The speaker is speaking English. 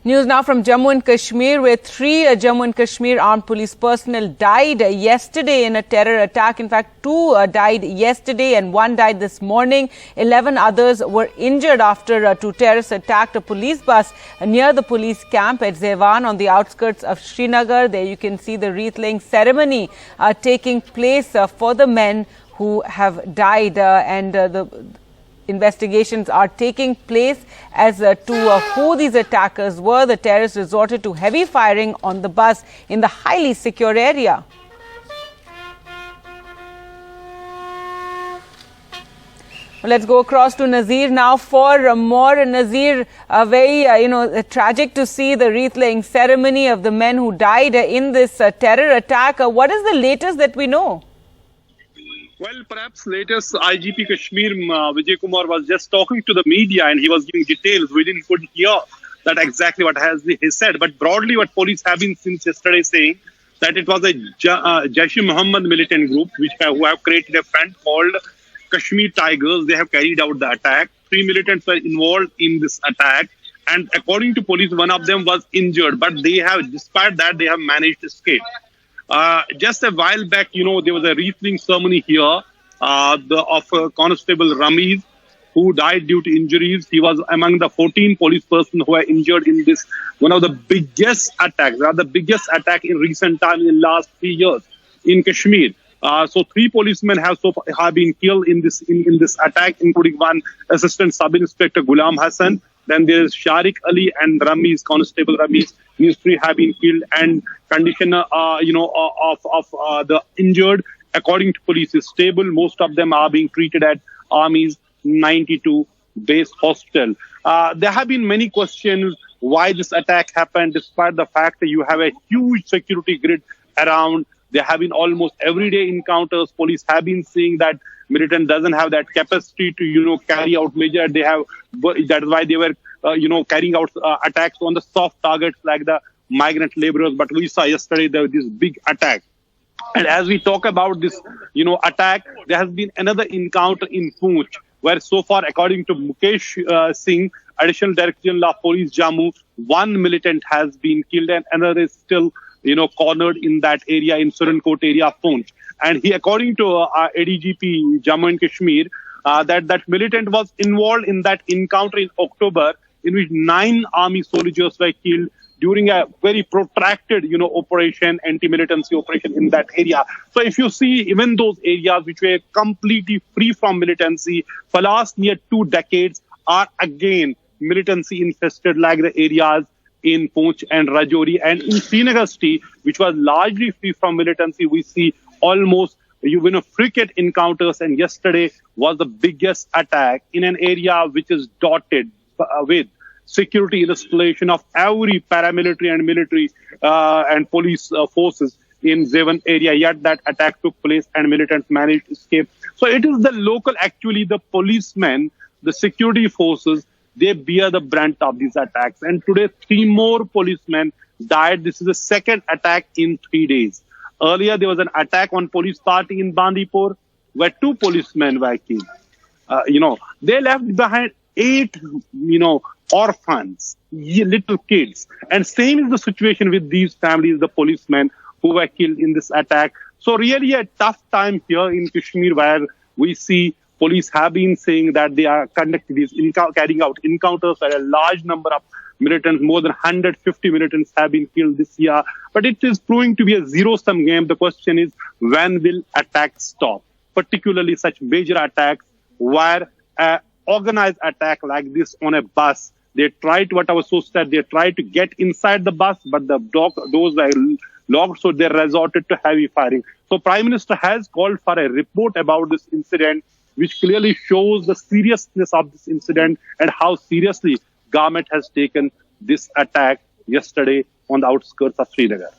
News now from Jammu and Kashmir, where three Jammu and Kashmir armed police personnel died yesterday in a terror attack. In fact, two died yesterday and one died this morning. 11 others were injured after two terrorists attacked a police bus near the police camp at Zewan on the outskirts of Srinagar. There you can see the wreath-laying ceremony taking place for the men who have died, and the investigations are taking place as to who these attackers were. The terrorists resorted to heavy firing on the bus in the highly secure area. Well, let's go across to Nazir now for more. Nazir, very tragic to see the wreath-laying ceremony of the men who died in this terror attack. What is the latest that we know? Well, perhaps latest IGP Kashmir, Vijay Kumar, was just talking to the media and he was giving details. We couldn't hear that exactly what he said. But broadly, what police have been since yesterday saying that it was a Jaish-e-Mohammed militant group who have created a front called Kashmir Tigers. They have carried out the attack. 3 militants were involved in this attack. And according to police, one of them was injured. But despite that, they have managed to escape. Just a while back, there was a wreath-laying ceremony here of Constable Ramiz, who died due to injuries. He was among the 14 police persons who were injured in this, one of the biggest attacks, the biggest attack in recent time in the last 3 years in Kashmir. So 3 policemen have been killed in this attack, including one assistant sub-inspector Ghulam Hassan. Then there is Sharik Ali and Ramiz, Constable Ramiz. These 3 have been killed, and condition, of the injured, according to police, is stable. Most of them are being treated at Army's 92 base hospital. There have been many questions why this attack happened, despite the fact that you have a huge security grid around. There have been almost everyday encounters. Police have been saying that militant doesn't have that capacity to, carry out major. That is why they were, carrying out attacks on the soft targets like the migrant laborers. But we saw yesterday this big attack. And as we talk about this, attack, there has been another encounter in Poonch, where so far, according to Mukesh Singh, Additional Director General of Police Jammu, 1 militant has been killed and another is still cornered in that area, in Srinagar area of Poonch. And he, according to ADGP Jammu and Kashmir, that militant was involved in that encounter in October, in which 9 army soldiers were killed during a very protracted, operation, anti-militancy operation in that area. So if you see, even those areas which were completely free from militancy for last near 2 decades are again militancy infested, like the areas in Poonch and Rajouri. And in Srinagar city, which was largely free from militancy, we see almost frequent encounters, and yesterday was the biggest attack in an area which is dotted with security installation of every paramilitary and military and police forces in Zewan area. Yet that attack took place and militants managed to escape. So it is the local, actually the policemen, the security forces, they bear the brunt of these attacks. And today 3 more policemen died. This is the second attack in 3 days. Earlier, there was an attack on police party in Bandipur where 2 policemen were killed. They left behind 8, orphans, little kids. And same is the situation with these families, the policemen who were killed in this attack. So really a tough time here in Kashmir, where we see police have been saying that they are carrying out encounters where a large number of militants, more than 150 militants have been killed this year. But it is proving to be a zero-sum game. The question is, when will attacks stop? Particularly such major attacks where an organized attack like this on a bus, they tried, what our source said, they tried to get inside the bus, but the doors were locked, so they resorted to heavy firing. So Prime Minister has called for a report about this incident, which clearly shows the seriousness of this incident and how seriously government has taken this attack yesterday on the outskirts of Srinagar.